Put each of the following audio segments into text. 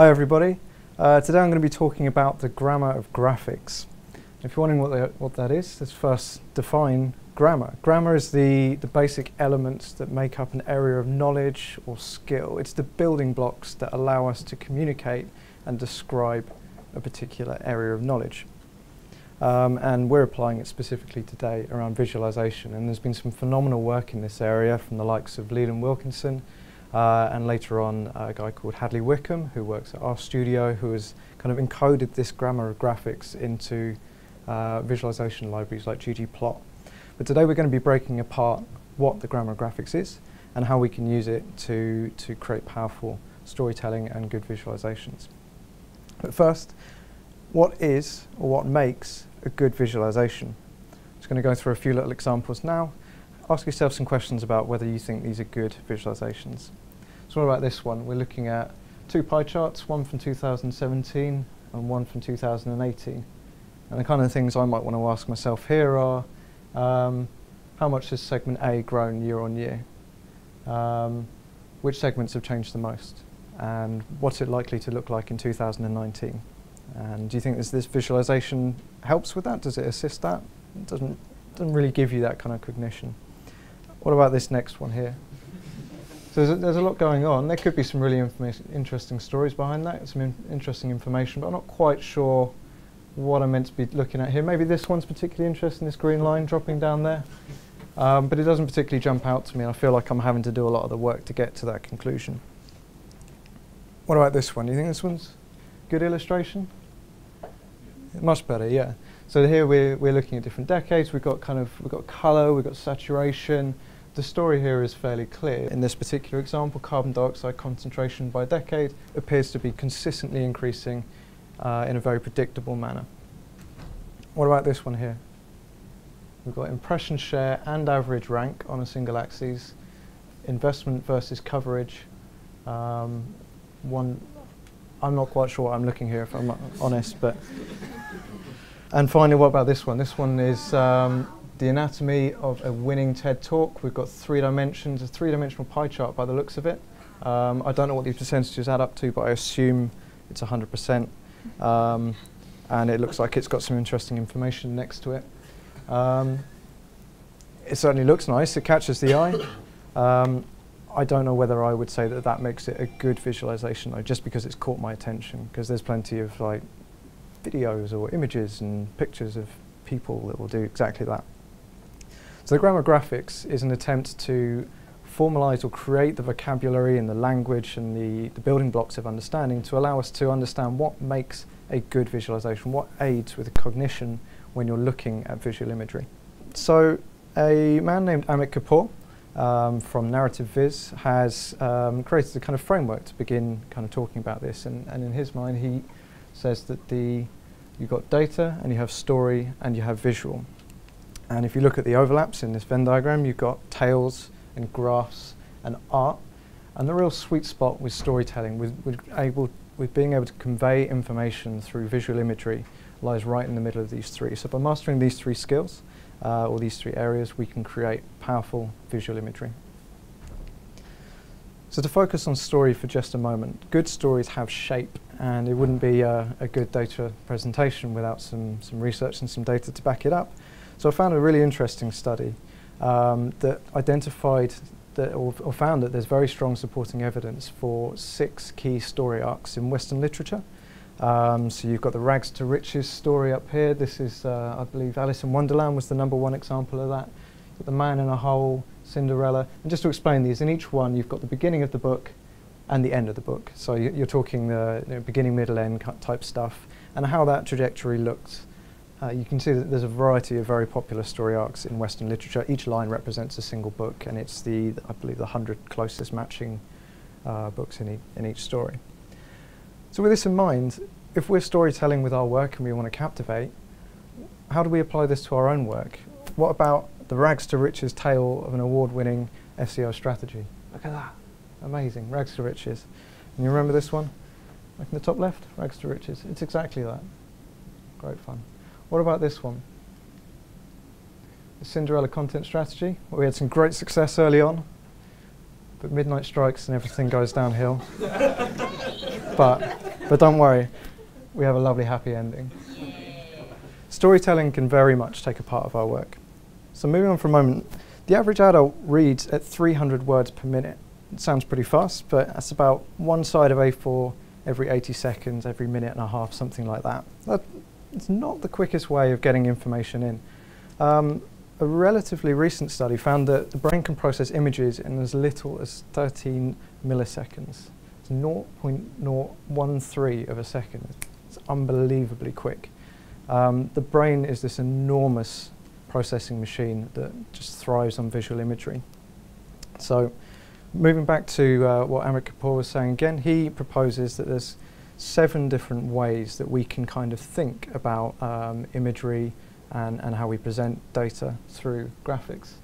Hi everybody. Today I'm going to be talking about the grammar of graphics. If you're wondering what that is, let's first define grammar. Grammar is the basic elements that make up an area of knowledge or skill. It's the building blocks that allow us to communicate and describe a particular area of knowledge. And we're applying it specifically today around visualization, and there's been some phenomenal work in this area from the likes of Leland Wilkinson and later on a guy called Hadley Wickham, who works at our studio, who has kind of encoded this grammar of graphics into visualization libraries like ggplot. But today we're going to be breaking apart what the grammar of graphics is and how we can use it to create powerful storytelling and good visualizations. But first, what is or what makes a good visualization? I'm just going to go through a few little examples now. Ask yourself some questions about whether you think these are good visualizations. So what about this one? We're looking at two pie charts, one from 2017 and one from 2018. And the kind of things I might want to ask myself here are, how much has segment A grown year on year? Which segments have changed the most? And what's it likely to look like in 2019? And do you think this visualization helps with that? Does it assist that? It doesn't really give you that kind of cognition. What about this next one here? So there's a lot going on. There could be some really interesting stories behind that, some interesting information, but I'm not quite sure what I'm meant to be looking at here. Maybe this one's particularly interesting, this green line dropping down there. But it doesn't particularly jump out to me. I feel like I'm having to do a lot of the work to get to that conclusion. What about this one? Do you think this one's good illustration? Much better, yeah. So here we're looking at different decades. We've got colour, we've got saturation. The story here is fairly clear. In this particular example, carbon dioxide concentration by decade appears to be consistently increasing in a very predictable manner. What about this one here? We've got impression share and average rank on a single axis, investment versus coverage. I'm not quite sure what I'm looking here, if I'm honest, but. And finally, what about this one? This one is the anatomy of a winning TED Talk. We've got 3 dimensions, a 3-dimensional pie chart by the looks of it. I don't know what these percentages add up to, but I assume it's 100%. And it looks like it's got some interesting information next to it. It certainly looks nice, it catches the eye. I don't know whether I would say that makes it a good visualization, though, just because it's caught my attention, because there's plenty of videos or images and pictures of people that will do exactly that. So the grammar of graphics is an attempt to formalize or create the vocabulary and the language and the building blocks of understanding to allow us to understand what makes a good visualization, what aids with cognition when you're looking at visual imagery. So a man named Amit Kapoor from Narrative Viz has created a kind of framework to begin kind of talking about this, and in his mind he says that you've got data and you have story and you have visual. And if you look at the overlaps in this Venn diagram, you've got tales and graphs and art. And the real sweet spot with storytelling, with being able to convey information through visual imagery, lies right in the middle of these three. So by mastering these 3 skills, or these 3 areas, we can create powerful visual imagery. So to focus on story for just a moment, good stories have shape, and it wouldn't be a good data presentation without some research and some data to back it up. So I found a really interesting study that identified or found that there's very strong supporting evidence for 6 key story arcs in Western literature. So you've got the rags to riches story up here. This is, I believe, Alice in Wonderland was the #1 example of that. You've got the Man in a Hole, Cinderella. And just to explain these, in each one you've got the beginning of the book and the end of the book. So you're talking the beginning, middle, end type stuff, and how that trajectory looks. You can see that there's a variety of very popular story arcs in Western literature. Each line represents a single book, and it's I believe the 100 closest matching books in each story. So with this in mind, if we're storytelling with our work and we want to captivate, how do we apply this to our own work? What about the rags to riches tale of an award-winning SEO strategy? Look at that. Amazing. Rags to riches. And you remember this one? Like in the top left? Rags to riches. It's exactly that. Great fun. What about this one? The Cinderella content strategy. Well, we had some great success early on, but midnight strikes and everything goes downhill. But But don't worry, we have a lovely happy ending. Storytelling can very much take a part of our work. So moving on for a moment, the average adult reads at 300 words per minute. It sounds pretty fast, but that's about one side of A4 every 80 seconds, every minute and a half, something like that. It's not the quickest way of getting information in. A relatively recent study found that the brain can process images in as little as 13 milliseconds. It's 0.013 of a second. It's unbelievably quick. The brain is this enormous processing machine that just thrives on visual imagery. So moving back to what Amit Kapoor was saying again, he proposes that there's 7 different ways that we can kind of think about imagery and how we present data through graphics.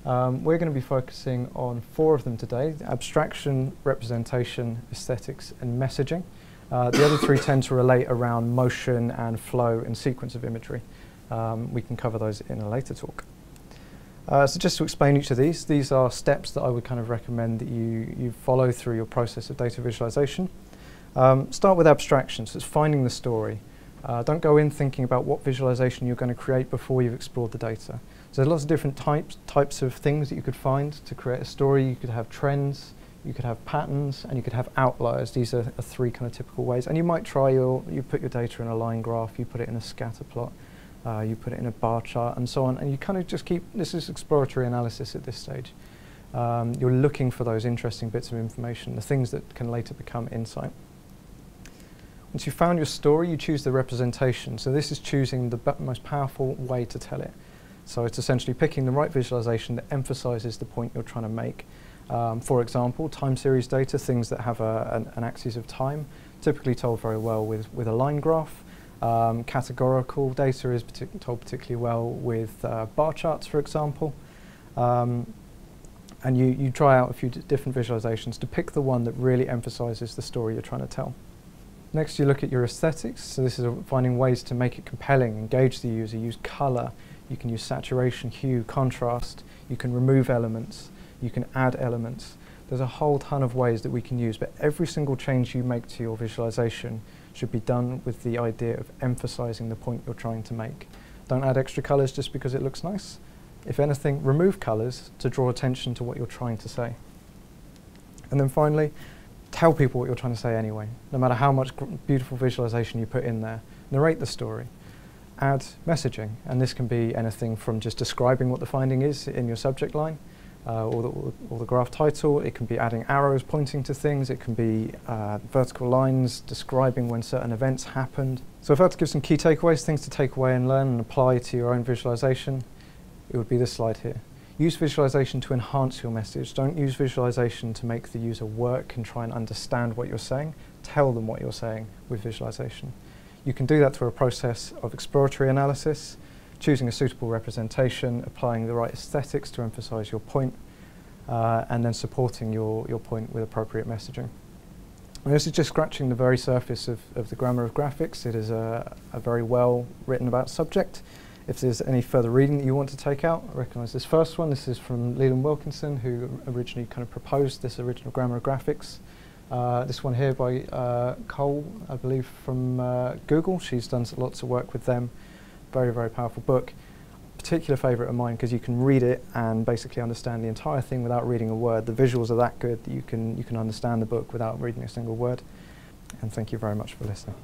We're going to be focusing on 4 of them today: abstraction, representation, aesthetics and messaging. The other 3 tend to relate around motion and flow and sequence of imagery. We can cover those in a later talk. So just to explain each of these are steps that I would kind of recommend that you follow through your process of data visualization. Start with abstraction, so it's finding the story. Don't go in thinking about what visualization you're going to create before you've explored the data. So there's lots of different types of things that you could find to create a story. You could have trends, you could have patterns, and you could have outliers. These are 3 kind of typical ways. And you might try you put your data in a line graph, you put it in a scatter plot, you put it in a bar chart and so on, and you kind of just this is exploratory analysis at this stage. You're looking for those interesting bits of information, the things that can later become insight. Once you've found your story, you choose the representation. So this is choosing the most powerful way to tell it. So it's essentially picking the right visualization that emphasizes the point you're trying to make. For example, time series data, things that have an axis of time, typically told very well with a line graph. Categorical data is told particularly well with bar charts, for example. And you try out a few different visualizations to pick the one that really emphasizes the story you're trying to tell. Next, you look at your aesthetics. So this is finding ways to make it compelling, engage the user, use color. You can use saturation, hue, contrast. You can remove elements. You can add elements. There's a whole ton of ways that we can use, but every single change you make to your visualization should be done with the idea of emphasizing the point you're trying to make. Don't add extra colors just because it looks nice. If anything, remove colors to draw attention to what you're trying to say. And then finally, tell people what you're trying to say anyway, no matter how much beautiful visualization you put in there. Narrate the story. Add messaging, and this can be anything from just describing what the finding is in your subject line, or the graph title. It can be adding arrows pointing to things. It can be vertical lines describing when certain events happened. So if I had to give some key takeaways, things to take away and learn and apply to your own visualization, it would be this slide here. Use visualization to enhance your message. Don't use visualization to make the user work and try and understand what you're saying. Tell them what you're saying with visualization. You can do that through a process of exploratory analysis, choosing a suitable representation, applying the right aesthetics to emphasize your point, and then supporting your point with appropriate messaging. And this is just scratching the very surface of the grammar of graphics. It is a very well written about subject. If there's any further reading that you want to take out, I recognise this first one. This is from Leland Wilkinson, who originally kind of proposed this original grammar of graphics. This one here by Cole, I believe, from Google. She's done lots of work with them. Very, very powerful book. Particular favourite of mine because you can read it and basically understand the entire thing without reading a word. The visuals are that good that you can understand the book without reading a single word. And thank you very much for listening.